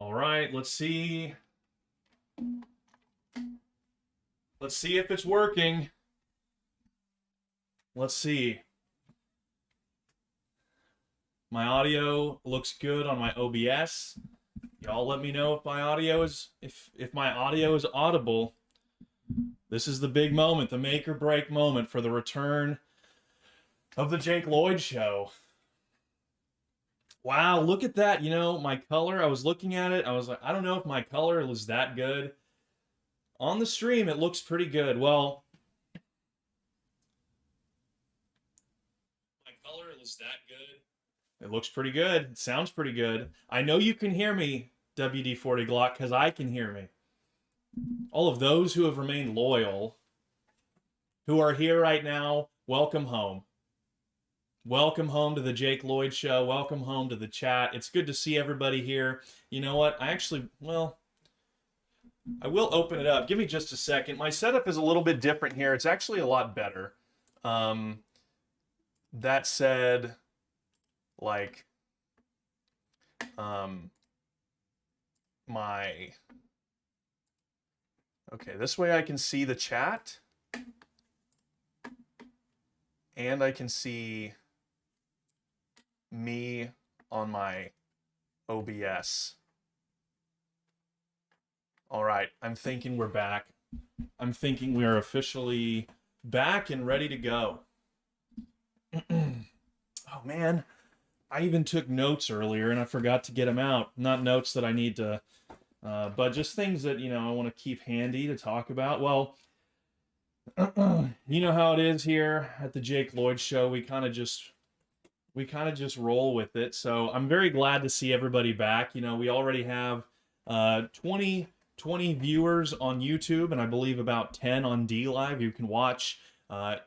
All right, let's see. Let's see if it's working. Let's see. My audio looks good on my OBS. Y'all let me know if my audio is if my audio is audible. This is the big moment, the make or break moment for the return of the Jake Lloyd show. Wow, look at that. You know, my color, I was looking at it. I was like, I don't know if my color was that good. On the stream, it looks pretty good. Well, my color is that good. It looks pretty good. It sounds pretty good. I know you can hear me, WD-40 Glock, because I can hear me. All of those who have remained loyal, who are here right now, welcome home. Welcome home to the Jake Lloyd Show. Welcome home to the chat. It's good to see everybody here. You know what? I will open it up. Give me just a second. My setup is a little bit different here. It's actually a lot better. That said, like, okay, this way I can see the chat. And I can see me on my OBS. All right, I'm thinking we're back. I'm thinking we are officially back and ready to go. Oh man, I even took notes earlier and I forgot to get them out. Not notes that I need to, but just things that, I want to keep handy to talk about. Well, you know how it is here at the Jake Lloyd Show. We kind of just roll with it. So I'm very glad to see everybody back. We already have 20 viewers on YouTube, and I believe about 10 on D Live. You can watch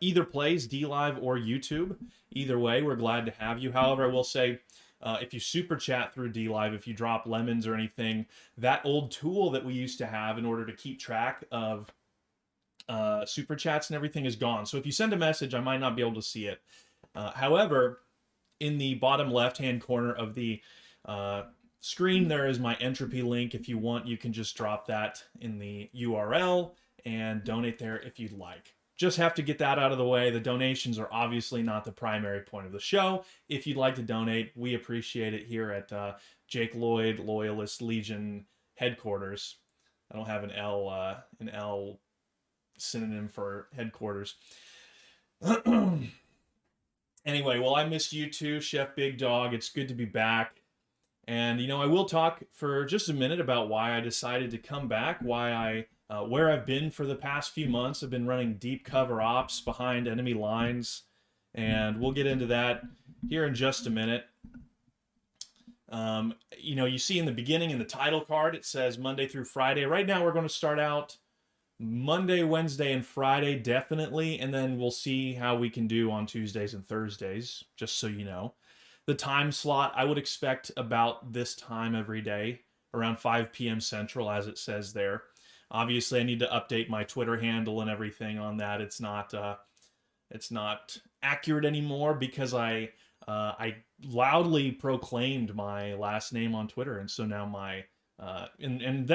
either plays, D Live or YouTube. Either way, we're glad to have you. However, I will say, if you super chat through D Live, if you drop lemons or anything, that old tool that we used to have in order to keep track of super chats and everything is gone. So if you send a message, I might not be able to see it. However, in the bottom left-hand corner of the screen, there is my entropy link. If you want, you can just drop that in the URL and donate there if you'd like. Just have to get that out of the way. The donations are obviously not the primary point of the show. If you'd like to donate, we appreciate it here at Jake Lloyd Loyalist Legion headquarters. I don't have an L synonym for headquarters. Anyway, well, I missed you too, Chef Big Dog. It's good to be back. And, I will talk for just a minute about why I decided to come back, where I've been for the past few months. I've been running deep cover ops behind enemy lines, and we'll get into that here in just a minute. You see in the beginning in the title card, it says Monday through Friday. Right now, we're going to start out Monday, Wednesday, and Friday, definitely, and then we'll see how we can do on Tuesdays and Thursdays, just so you know. The time slot, I would expect about this time every day, around 5 p.m. Central, as it says there. Obviously, I need to update my Twitter handle and everything on that. It's not accurate anymore because I loudly proclaimed my last name on Twitter, and so now my and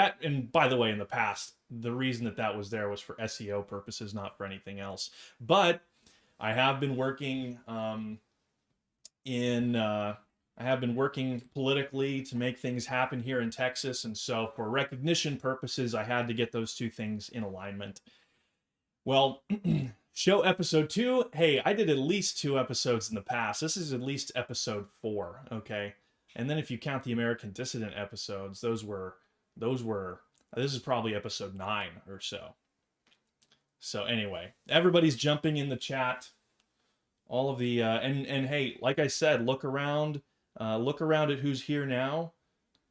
by the way, in the past, the reason that was there was for SEO purposes, not for anything else. But I have been working I have been working politically to make things happen here in Texas, and so for recognition purposes, I had to get those two things in alignment. Well, show episode 2. Hey, I did at least 2 episodes in the past. This is at least episode 4, okay? And then if you count the American Dissident episodes, this is probably episode 9 or so. So anyway, everybody's jumping in the chat. All of the, and hey, like I said, look around at who's here now.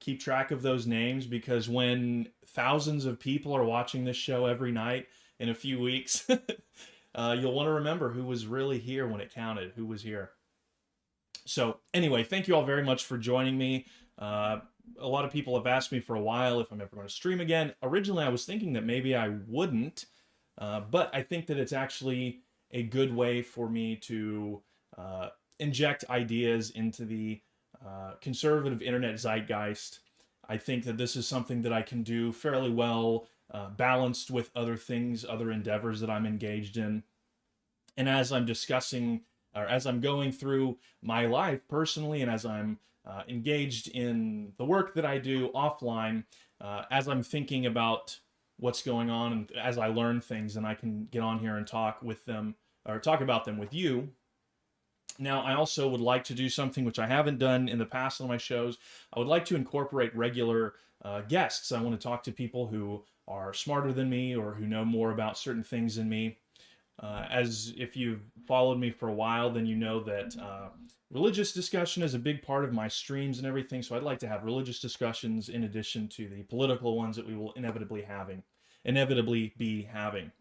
Keep track of those names, because when thousands of people are watching this show every night in a few weeks, you'll want to remember who was really here when it counted, who was here. So anyway, thank you all very much for joining me. A lot of people have asked me for a while if I'm ever going to stream again. Originally, I was thinking that maybe I wouldn't, but I think that it's actually a good way for me to inject ideas into the conservative internet zeitgeist. I think that this is something that I can do fairly well, balanced with other things, other endeavors that I'm engaged in. And as I'm discussing, or as I'm going through my life personally, and as I'm engaged in the work that I do offline, as I'm thinking about what's going on, and as I learn things, and I can get on here and talk with them, or talk about them with you. Now, I also would like to do something which I haven't done in the past on my shows. I would like to incorporate regular guests. I want to talk to people who are smarter than me or who know more about certain things than me. As if you've followed me for a while, then you know that religious discussion is a big part of my streams and everything. So I'd like to have religious discussions in addition to the political ones that we will inevitably be having.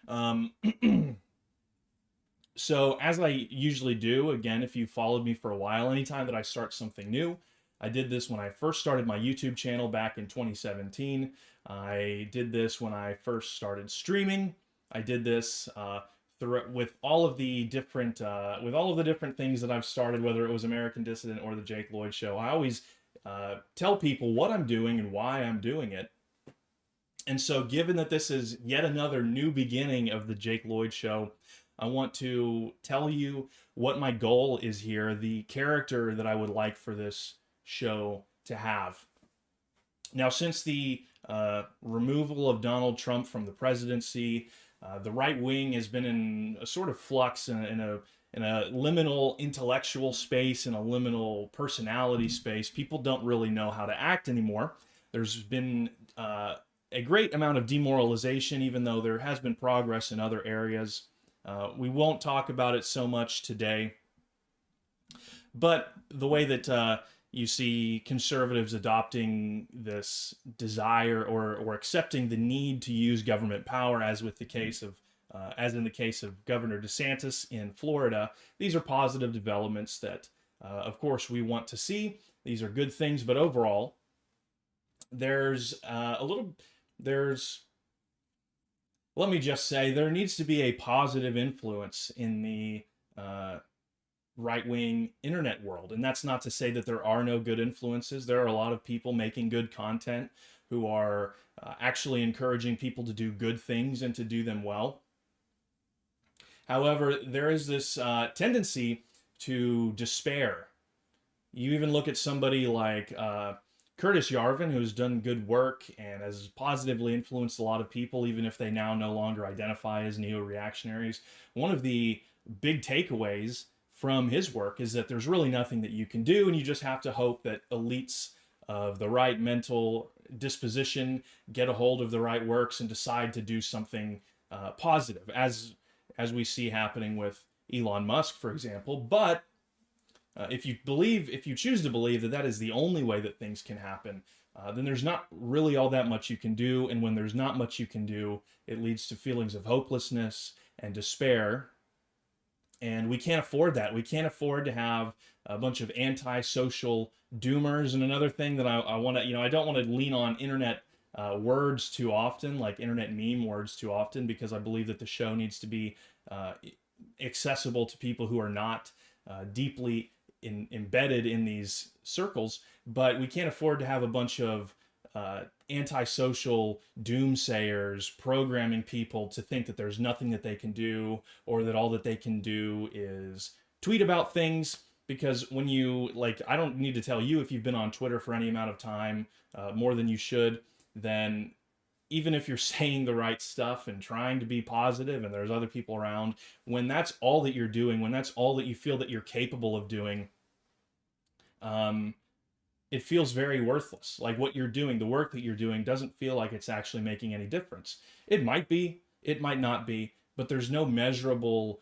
Um, so as I usually do, again, if you followed me for a while, anytime that I start something new, I did this when I first started my YouTube channel back in 2017. I did this when I first started streaming. I did this with all of the different things that I've started, whether it was American Dissident or the Jake Lloyd Show. I always tell people what I'm doing and why I'm doing it. And so, given that this is yet another new beginning of the Jake Lloyd Show, I want to tell you what my goal is here, the character that I would like for this show to have. Now, since the removal of Donald Trump from the presidency, the right wing has been in a sort of flux, in a liminal intellectual space, in a liminal personality space. People don't really know how to act anymore. There's been a great amount of demoralization, even though there has been progress in other areas. We won't talk about it so much today. But the way that you see conservatives adopting this desire or accepting the need to use government power, as in the case of Governor DeSantis in Florida, these are positive developments that, of course, we want to see. These are good things, but overall, let me just say, there needs to be a positive influence in the right-wing internet world. And that's not to say that there are no good influences. There are a lot of people making good content who are actually encouraging people to do good things and to do them well. However, there is this tendency to despair. You even look at somebody like Curtis Yarvin, who's done good work and has positively influenced a lot of people, even if they now no longer identify as neo-reactionaries. One of the big takeaways from his work is that there's really nothing that you can do, and you just have to hope that elites of the right mental disposition get a hold of the right works and decide to do something positive, as we see happening with Elon Musk, for example. But if you choose to believe that that is the only way that things can happen, then there's not really all that much you can do. And when there's not much you can do, it leads to feelings of hopelessness and despair. And we can't afford that. We can't afford to have a bunch of anti-social doomers. And another thing that I want to, I don't want to lean on internet words too often, like internet meme words too often, because I believe that the show needs to be accessible to people who are not deeply embedded in these circles. But we can't afford to have a bunch of antisocial doomsayers programming people to think that there's nothing that they can do, or that all that they can do is tweet about things. Because when you, I don't need to tell you, if you've been on Twitter for any amount of time, more than you should, then even if you're saying the right stuff and trying to be positive and there's other people around, when that's all that you're doing, when that's all that you feel that you're capable of doing, it feels very worthless. Like what you're doing, the work that you're doing, doesn't feel like it's actually making any difference. It might be, it might not be, but there's no measurable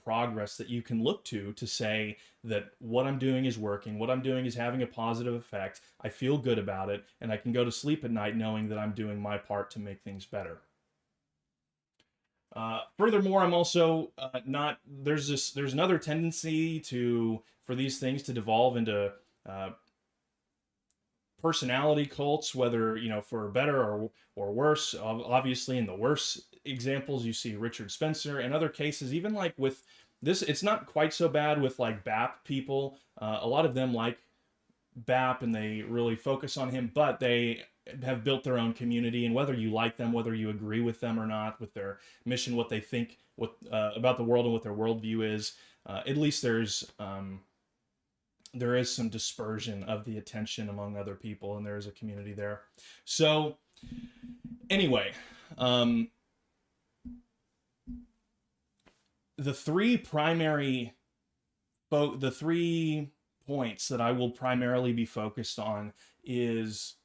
progress that you can look to say that what I'm doing is working, what I'm doing is having a positive effect, I feel good about it, and I can go to sleep at night knowing that I'm doing my part to make things better. Furthermore, I'm also there's another tendency for these things to devolve into personality cults, whether, for better or worse. Obviously, in the worst examples, you see Richard Spencer. In other cases, even like with this, it's not quite so bad with like BAP people. A lot of them like BAP and they really focus on him, but they have built their own community. And whether you like them, whether you agree with them or not, with their mission, what they think, what about the world and what their worldview is, at least there is some dispersion of the attention among other people, and there is a community there. So anyway, the three points that I will primarily be focused on is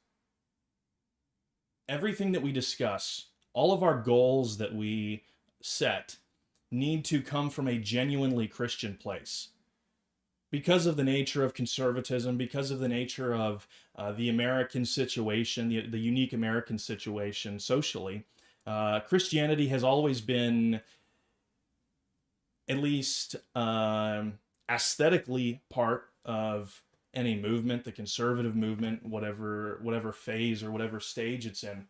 everything that we discuss, all of our goals that we set need to come from a genuinely Christian place. Because of the nature of conservatism, because of the nature of the American situation, the unique American situation socially, Christianity has always been, at least aesthetically, part of any movement, the conservative movement, whatever phase or whatever stage it's in.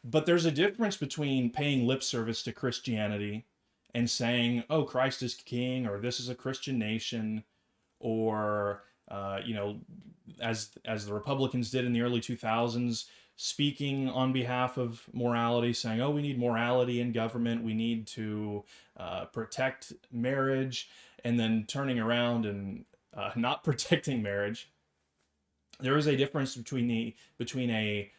But there's a difference between paying lip service to Christianity and saying, "Oh, Christ is king," or "This is a Christian nation," or as the Republicans did in the early 2000s, speaking on behalf of morality, saying, "Oh, we need morality in government. We need to protect marriage," and then turning around and not protecting marriage. There is a difference between a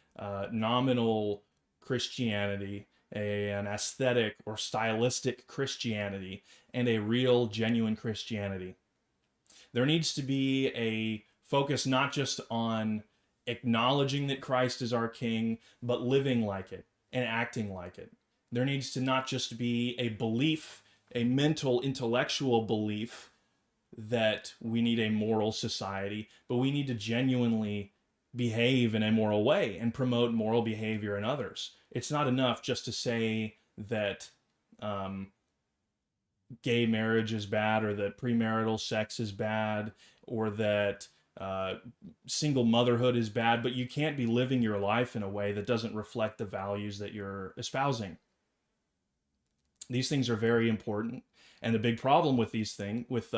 nominal Christianity, an aesthetic or stylistic Christianity, and a real, genuine Christianity. There needs to be a focus not just on acknowledging that Christ is our King, but living like it and acting like it. There needs to not just be a belief, a mental, intellectual belief that we need a moral society, but we need to genuinely behave in a moral way and promote moral behavior in others. It's not enough just to say that gay marriage is bad, or that premarital sex is bad, or that single motherhood is bad, but you can't be living your life in a way that doesn't reflect the values that you're espousing. These things are very important, and the big problem with these things, with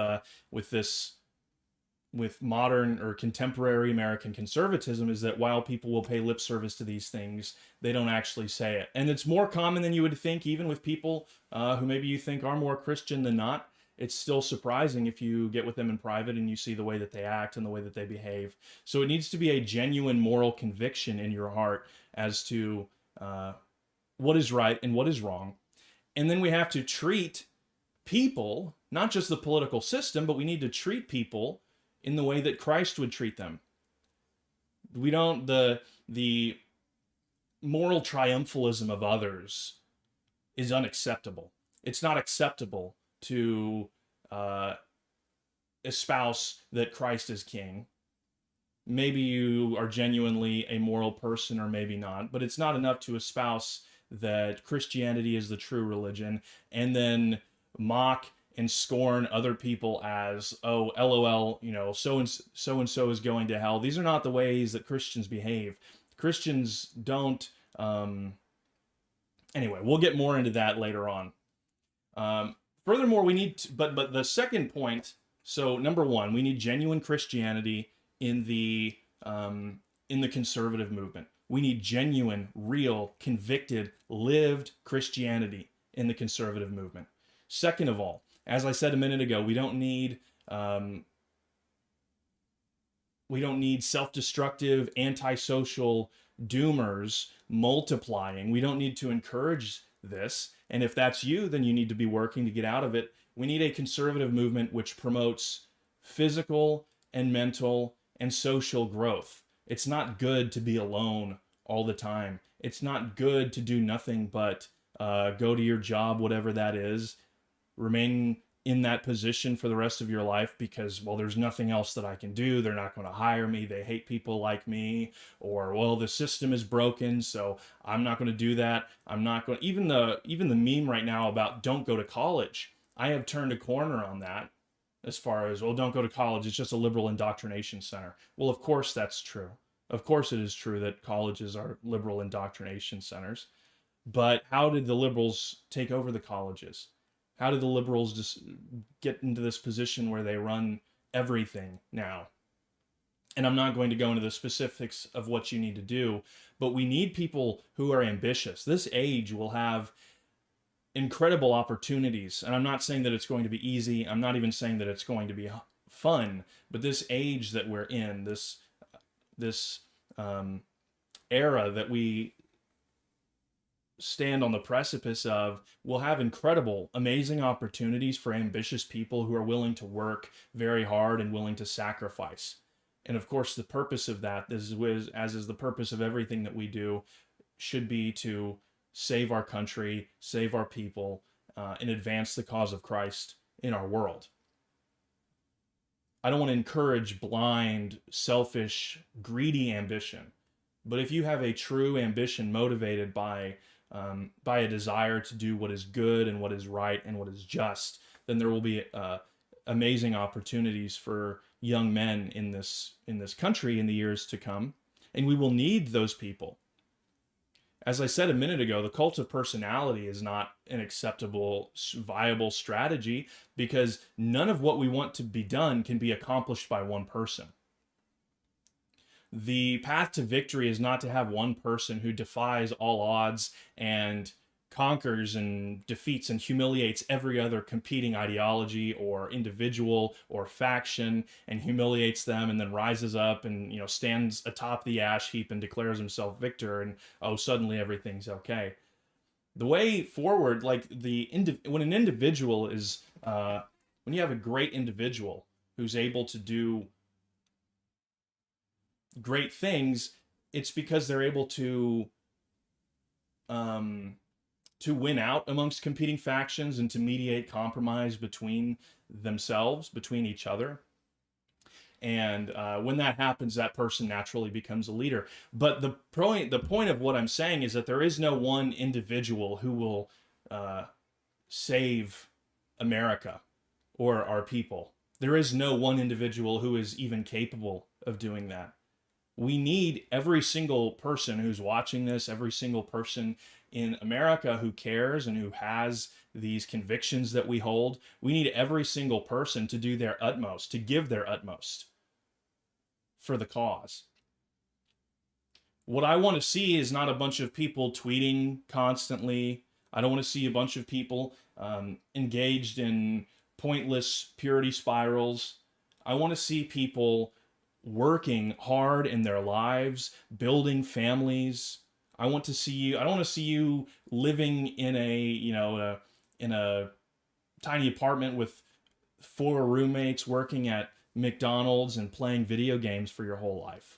modern or contemporary American conservatism, is that while people will pay lip service to these things, they don't actually say it. And it's more common than you would think, even with people who maybe you think are more Christian than not. It's still surprising if you get with them in private and you see the way that they act and the way that they behave. So it needs to be a genuine moral conviction in your heart as to what is right and what is wrong. And then we have to treat people, not just the political system, but we need to treat people in the way that Christ would treat them. We don't, the moral triumphalism of others is unacceptable. It's not acceptable to espouse that Christ is king. Maybe you are genuinely a moral person, or maybe not, but it's not enough to espouse that Christianity is the true religion and then mock and scorn other people as, "Oh, LOL, so and so is going to hell." These are not the ways that Christians behave. Christians don't. Anyway, we'll get more into that later on. Furthermore, we need to, but the second point. So number one, we need genuine Christianity in the conservative movement. We need genuine, real, convicted, lived Christianity in the conservative movement. Second of all, as I said a minute ago, we don't need self-destructive, antisocial doomers multiplying. We don't need to encourage this. And if that's you, then you need to be working to get out of it. We need a conservative movement which promotes physical and mental and social growth. It's not good to be alone all the time. It's not good to do nothing but go to your job, whatever that is, remain in that position for the rest of your life because, well, there's nothing else that I can do. They're not going to hire me. They hate people like me. Or, well, the system is broken, so I'm not going to do that. I'm not going to, even the meme right now about don't go to college. I have turned a corner on that as far as, well, don't go to college. It's just a liberal indoctrination center. Well, of course that's true. Of course it is true that colleges are liberal indoctrination centers. But how did the liberals take over the colleges? How did the liberals just get into this position where they run everything now? And I'm not going to go into the specifics of what you need to do, but we need people who are ambitious. This age will have incredible opportunities, and I'm not saying that it's going to be easy. I'm not even saying that it's going to be fun, but this age that we're in, this um, era that we stand on the precipice of, will have incredible, amazing opportunities for ambitious people who are willing to work very hard and willing to sacrifice. And of course, the purpose of that, as is the purpose of everything that we do, should be to save our country, save our people, and advance the cause of Christ in our world. I don't want to encourage blind, selfish, greedy ambition. But if you have a true ambition motivated by a desire to do what is good and what is right and what is just, then there will be amazing opportunities for young men in this country in the years to come, and we will need those people. As I said a minute ago, the cult of personality is not an acceptable, viable strategy, because none of what we want to be done can be accomplished by one person. The path to victory is not to have one person who defies all odds and conquers and defeats and humiliates every other competing ideology or individual or faction, and humiliates them, and then rises up and stands atop the ash heap and declares himself victor, and suddenly everything's okay. The way forward, like when an individual is when you have a great individual who's able to do great things, it's because they're able to win out amongst competing factions and to mediate compromise between themselves, between each other. And when that happens, that person naturally becomes a leader. But the point of what I'm saying is that there is no one individual who will save America or our people. There is no one individual who is even capable of doing that. We need every single person who's watching this, every single person in America who cares and who has these convictions that we hold. We need every single person to do their utmost, to give their utmost for the cause. What I want to see is not a bunch of people tweeting constantly. I don't want to see a bunch of people engaged in pointless purity spirals. I want to see people working hard in their lives, building families. I don't want to see you living in a tiny apartment with 4 roommates working at McDonald's and playing video games for your whole life.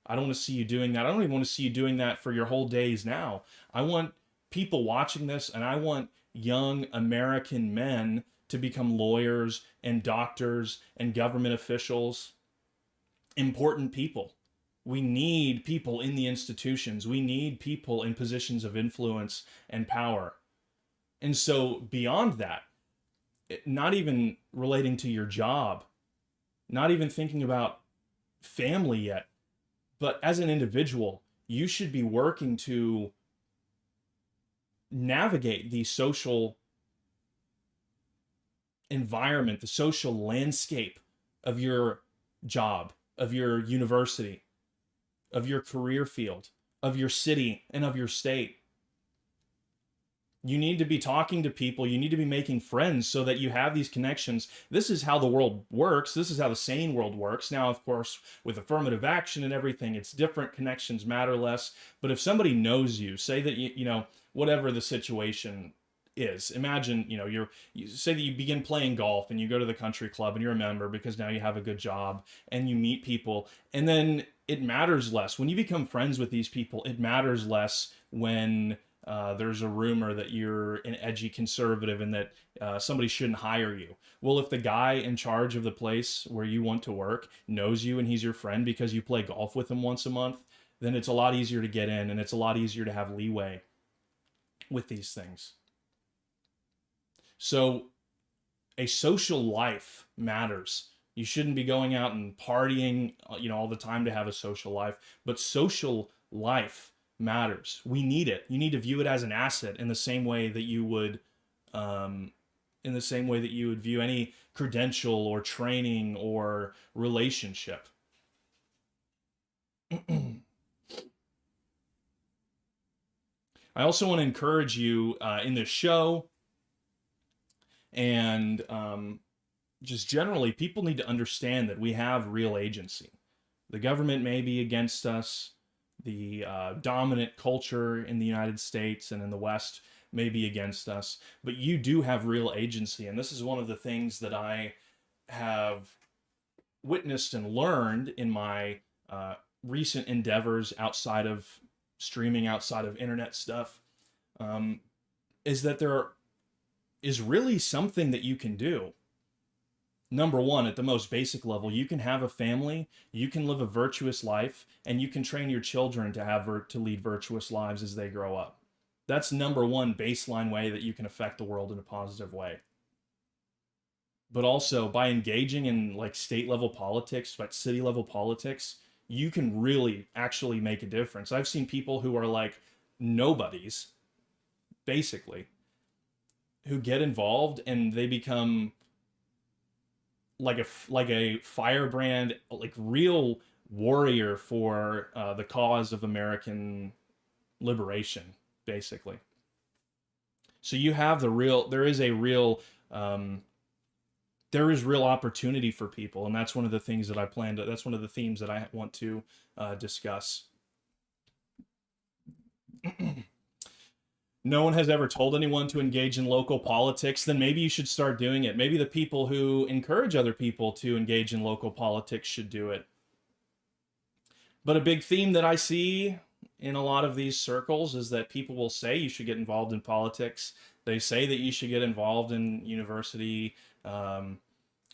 I don't want to see you doing that. I don't even want to see you doing that for your whole days now. I want people watching this, and I want young American men to become lawyers and doctors and government officials, important people. We need people in the institutions. We need people in positions of influence and power. And so beyond that, not even relating to your job, not even thinking about family yet, but as an individual, you should be working to navigate the social environment, the social landscape of your job, of your university, of your career field, of your city, and of your state. You need to be talking to people. You need to be making friends so that you have these connections. This is how the world works. This is how the sane world works. Now, of course, with affirmative action and everything, it's different. Connections matter less. But if somebody knows you, say that whatever the situation is, imagine you say that you begin playing golf and you go to the country club and you're a member because now you have a good job and you meet people, and then it matters less when you become friends with these people. It matters less when there's a rumor that you're an edgy conservative and that somebody shouldn't hire you. Well, if the guy in charge of the place where you want to work knows you and he's your friend because you play golf with him once a month, then it's a lot easier to get in, and it's a lot easier to have leeway with these things. So a social life matters. You shouldn't be going out and partying, all the time to have a social life, but social life matters. We need it. You need to view it as an asset in the same way that you would view any credential or training or relationship. I also want to encourage you in this show and just generally, people need to understand that we have real agency. The government may be against us. The dominant culture in the United States and in the West may be against us, but you do have real agency. And this is one of the things that I have witnessed and learned in my recent endeavors outside of streaming, outside of internet stuff, um, is that there is really something that you can do. Number one, at the most basic level, you can have a family, you can live a virtuous life, and you can train your children to to lead virtuous lives as they grow up. That's number one baseline way that you can affect the world in a positive way. But also by engaging in like state level politics, like city level politics, you can really actually make a difference. I've seen people who are like nobodies, basically, who get involved and they become like a firebrand, like real warrior for the cause of American liberation, basically. So you have there is a real there is real opportunity for people, and that's one of the things that I plan to. That's one of the themes that I want to discuss. No one has ever told anyone to engage in local politics, then maybe you should start doing it. Maybe the people who encourage other people to engage in local politics should do it. But a big theme that I see in a lot of these circles is that people will say you should get involved in politics. They say that you should get involved in university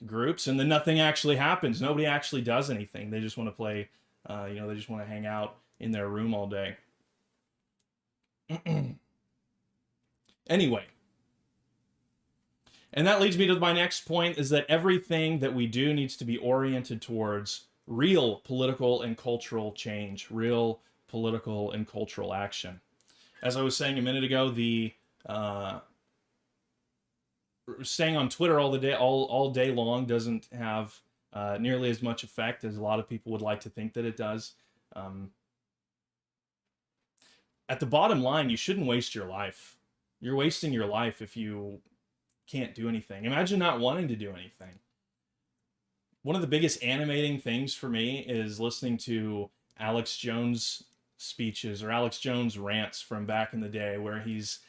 groups, and then nothing actually happens. Nobody actually does anything. They just want to play, they just want to hang out in their room all day. Anyway, and that leads me to my next point, is that everything that we do needs to be oriented towards real political and cultural change, real political and cultural action. As I was saying a minute ago, the staying on Twitter all day long doesn't have nearly as much effect as a lot of people would like to think that it does. At the bottom line, you shouldn't waste your life. You're wasting your life if you can't do anything. Imagine not wanting to do anything. One of the biggest animating things for me is listening to Alex Jones speeches or Alex Jones rants from back in the day, where he's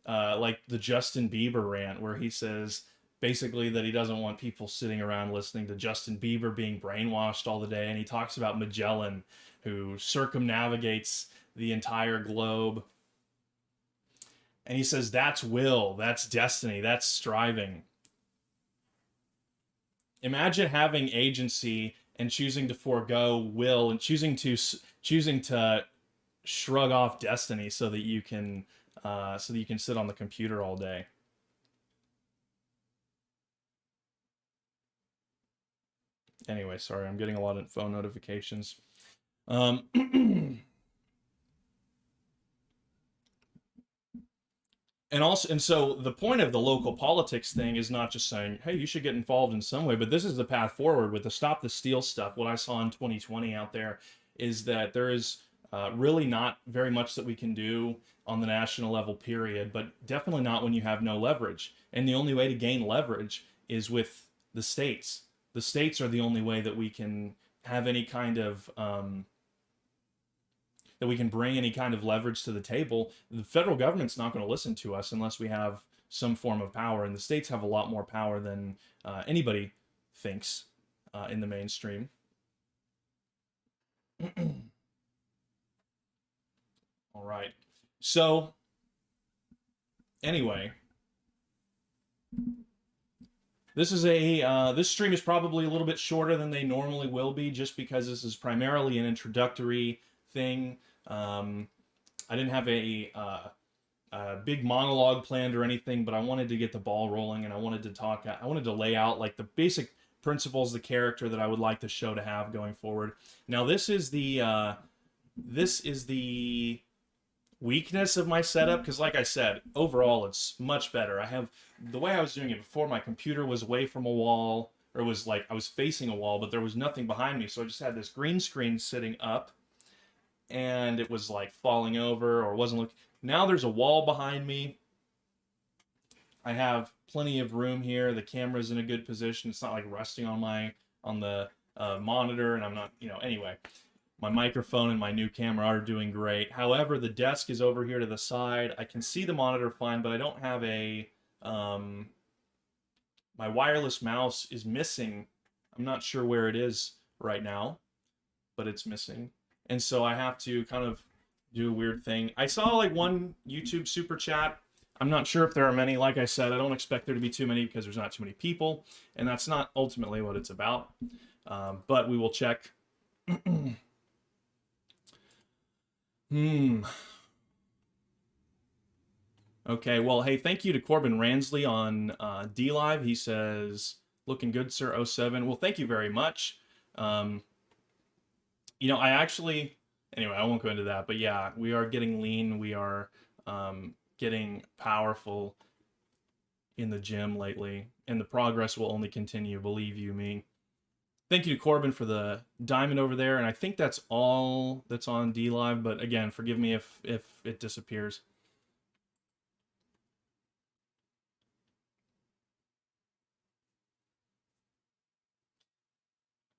like the Justin Bieber rant, where he says basically that he doesn't want people sitting around listening to Justin Bieber being brainwashed all the day. And he talks about Magellan, who circumnavigates the entire globe. And he says that's will, that's destiny, that's striving. Imagine having agency and choosing to forego will and choosing to shrug off destiny so that you can sit on the computer all day. Anyway, sorry, I'm getting a lot of phone notifications. And so the point of the local politics thing is not just saying, hey, you should get involved in some way, but this is the path forward with the Stop the Steal stuff. What I saw in 2020 out there is that there is really not very much that we can do on the national level, period, but definitely not when you have no leverage. And the only way to gain leverage is with the states. The states are the only way that we can have any kind of that we can bring any kind of leverage to the table. The federal government's not going to listen to us unless we have some form of power, and the states have a lot more power than anybody thinks in the mainstream. All right. So, anyway, this is this stream is probably a little bit shorter than they normally will be, just because this is primarily an introductory thing. I didn't have a big monologue planned or anything, but I wanted to get the ball rolling, and I wanted to lay out like the basic principles, the character that I would like the show to have going forward. Now, this is the weakness of my setup, because like I said, overall it's much better. The way I was doing it before, my computer was away from a wall, or was like I was facing a wall, but there was nothing behind me, so I just had this green screen sitting up, and it was like falling over or wasn't looking. Now there's a wall behind me. I have plenty of room here. The camera's in a good position. It's not like resting on the monitor, and I'm not, anyway. My microphone and my new camera are doing great. However, the desk is over here to the side. I can see the monitor fine, but I don't have my wireless mouse is missing. I'm not sure where it is right now, but it's missing. And so I have to kind of do a weird thing. I saw like one YouTube super chat. I'm not sure if there are many. Like I said, I don't expect there to be too many because there's not too many people, and that's not ultimately what it's about. But we will check. Okay, well, hey, thank you to Corbin Ransley on DLive. He says, looking good, sir, '07. Well, thank you very much. I actually, anyway, I won't go into that, but yeah, we are getting lean. We are getting powerful in the gym lately, and the progress will only continue, believe you me. Thank you to Corbin for the diamond over there, and I think that's all that's on DLive, but again, forgive me if it disappears.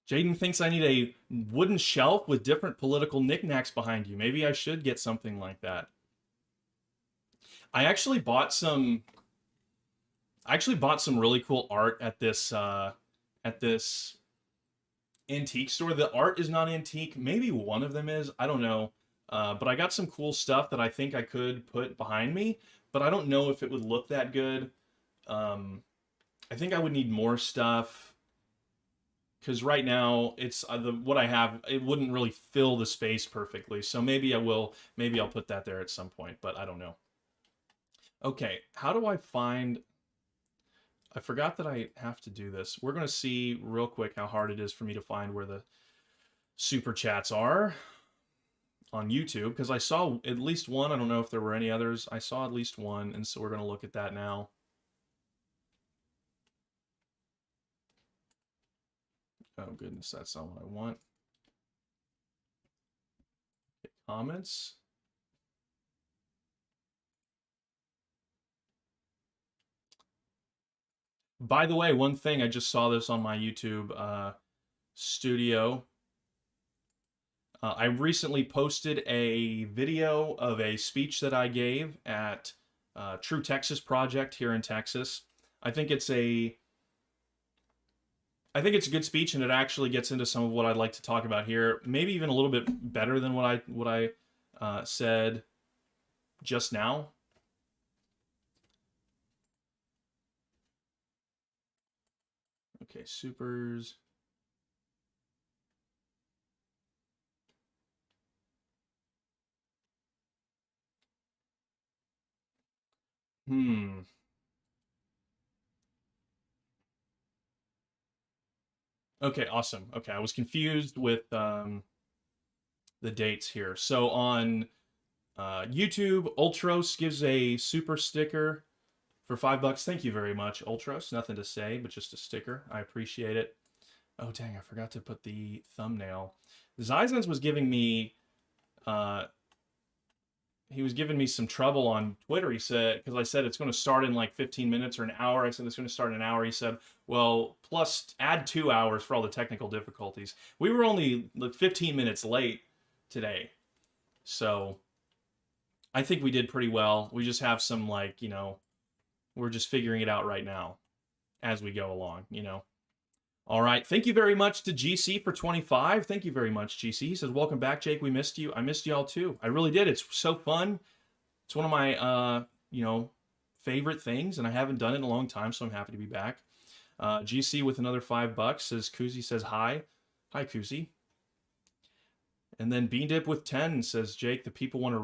Jaden thinks I need a wooden shelf with different political knickknacks behind you. Maybe I should get something like that. I actually bought some really cool art at this antique store. The art is not antique. Maybe one of them is. I don't know. But I got some cool stuff that I think I could put behind me, but I don't know if it would look that good. I think I would need more stuff because right now it's what I have. It wouldn't really fill the space perfectly. So maybe I will. Maybe I'll put that there at some point, but I don't know. Okay, how do I find... I forgot that I have to do this. We're going to see real quick how hard it is for me to find where the super chats are on YouTube, because I saw at least one. I don't know if there were any others. I saw at least one, and so we're going to look at that now. Oh, goodness, that's not what I want. Okay, comments. By the way, one thing, I just saw this on my YouTube studio. I recently posted a video of a speech that I gave at True Texas Project here in Texas. I think it's a good speech, and it actually gets into some of what I'd like to talk about here. Maybe even a little bit better than what I said just now. Okay, supers. Okay, awesome. Okay, I was confused with the dates here. So on YouTube, Ultros gives a super sticker for $5. Thank you very much, Ultros. Nothing to say, but just a sticker. I appreciate it. Oh, dang, I forgot to put the thumbnail. Zizens was giving me... he was giving me some trouble on Twitter. He said, because I said it's going to start in like 15 minutes or an hour. I said it's going to start in an hour. He said, well, plus add 2 hours for all the technical difficulties. We were only like 15 minutes late today. So I think we did pretty well. We just have some we're just figuring it out right now as we go along, All right. Thank you very much to GC for 25. Thank you very much, GC. He says, welcome back, Jake. We missed you. I missed y'all too. I really did. It's so fun. It's one of my, favorite things, and I haven't done it in a long time, so I'm happy to be back. GC with another $5 says, Kuzi says hi. Hi, Kuzi. And then Bean Dip with 10 says, Jake, the people want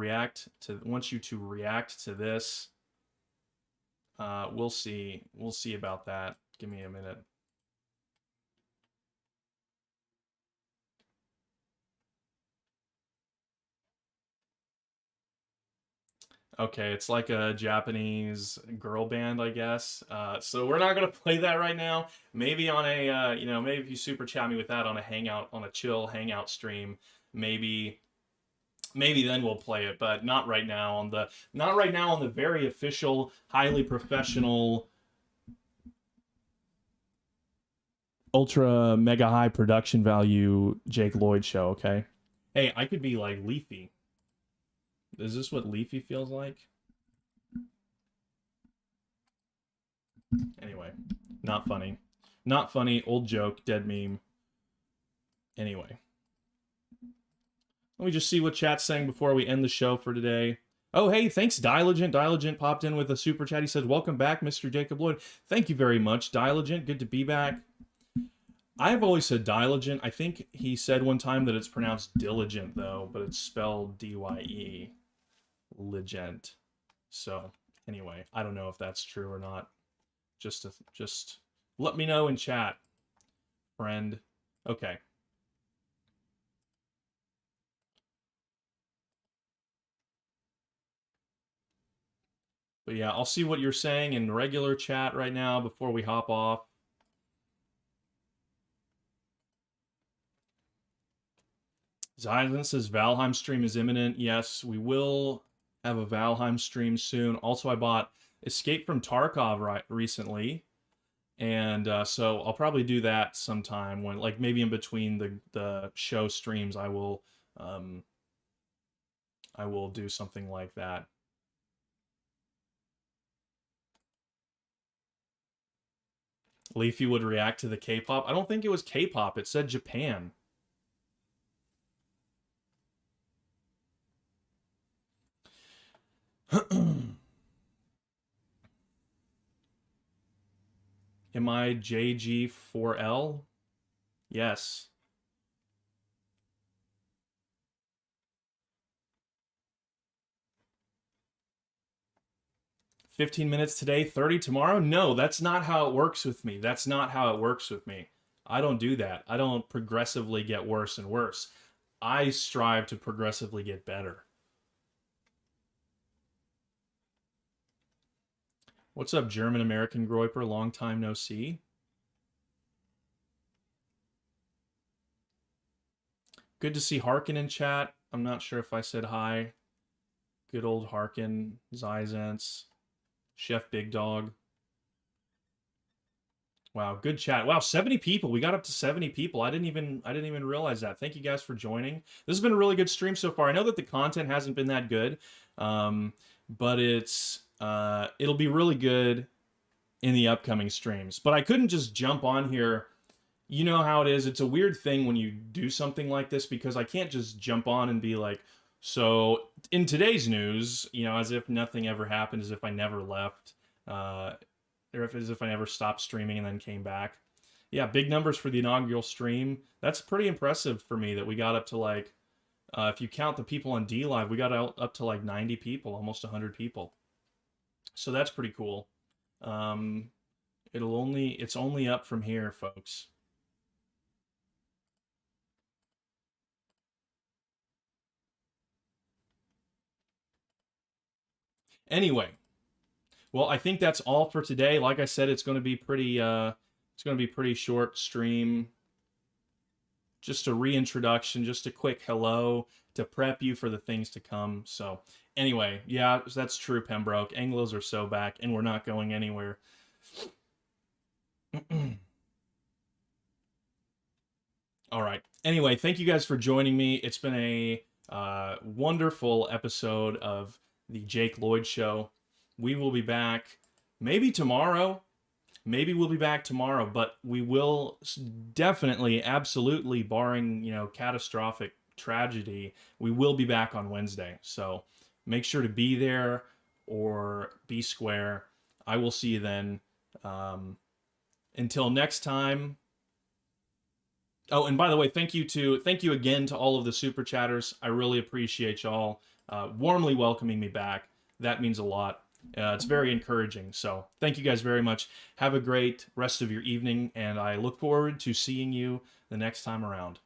you to react to this. We'll see. We'll see about that. Give me a minute. Okay, it's like a Japanese girl band, I guess. So we're not gonna play that right now. Maybe on a, maybe if you super chat me with that on a hangout, on a chill hangout stream, maybe maybe then we'll play it, but not right now on the very official, highly professional, ultra mega high production value Jake Lloyd show. Okay. Hey, I could be like Leafy. Is this what Leafy feels like? Anyway, not funny. Not funny. Old joke. Dead meme. Anyway. Let me just see what chat's saying before we end the show for today. Oh, hey, thanks, Diligent. Diligent popped in with a super chat. He said, welcome back, Mr. Jacob Lloyd. Thank you very much, Diligent. Good to be back. I've always said Diligent. I think he said one time that it's pronounced diligent, though, but it's spelled D-Y-E. Legent. So, anyway, I don't know if that's true or not. Just let me know in chat, friend. Okay. But yeah, I'll see what you're saying in regular chat right now before we hop off. Zylan says Valheim stream is imminent. Yes, we will have a Valheim stream soon. Also, I bought Escape from Tarkov recently, and so I'll probably do that sometime when, like, maybe in between the show streams, I will do something like that. Leafy would react to the K-pop. I don't think it was K-pop. It said Japan. Am I JG4L? Yes. "15 minutes today, 30 tomorrow?" No, that's not how it works with me. That's not how it works with me. I don't do that. I don't progressively get worse and worse. I strive to progressively get better. What's up, German American Groiper? Long time no see. Good to see Harkin in chat. I'm not sure if I said hi. Good old Harkin, Zyzance, Chef Big Dog. Wow, good chat. Wow, 70 people. We got up to 70 people. I didn't even realize that. Thank you guys for joining. This has been a really good stream so far. I know that the content hasn't been that good, but it'll be really good in the upcoming streams. But I couldn't just jump on here. You know how it is. It's a weird thing when you do something like this, because I can't just jump on and be like, so in today's news, as if nothing ever happened, as if I never left, or as if I never stopped streaming and then came back. Yeah, big numbers for the inaugural stream. That's pretty impressive for me that we got up to, like, if you count the people on D Live, we got up to like 90 people, almost 100 people. So that's pretty cool. It's only up from here, folks. Anyway, well, I think that's all for today. Like I said, it's going to be pretty short stream. Just a reintroduction, just a quick hello to prep you for the things to come. So anyway, yeah, that's true, Pembroke. Anglos are so back, and we're not going anywhere. All right. Anyway, thank you guys for joining me. It's been a wonderful episode of the Jake Lloyd Show. We will be back maybe tomorrow. Maybe we'll be back tomorrow, but we will definitely, absolutely, barring, catastrophic tragedy, we will be back on Wednesday. So make sure to be there or be square. I will see you then. Until next time. Oh, and by the way, thank you again to all of the super chatters. I really appreciate y'all warmly welcoming me back. That means a lot. It's very encouraging. So thank you guys very much. Have a great rest of your evening, and I look forward to seeing you the next time around.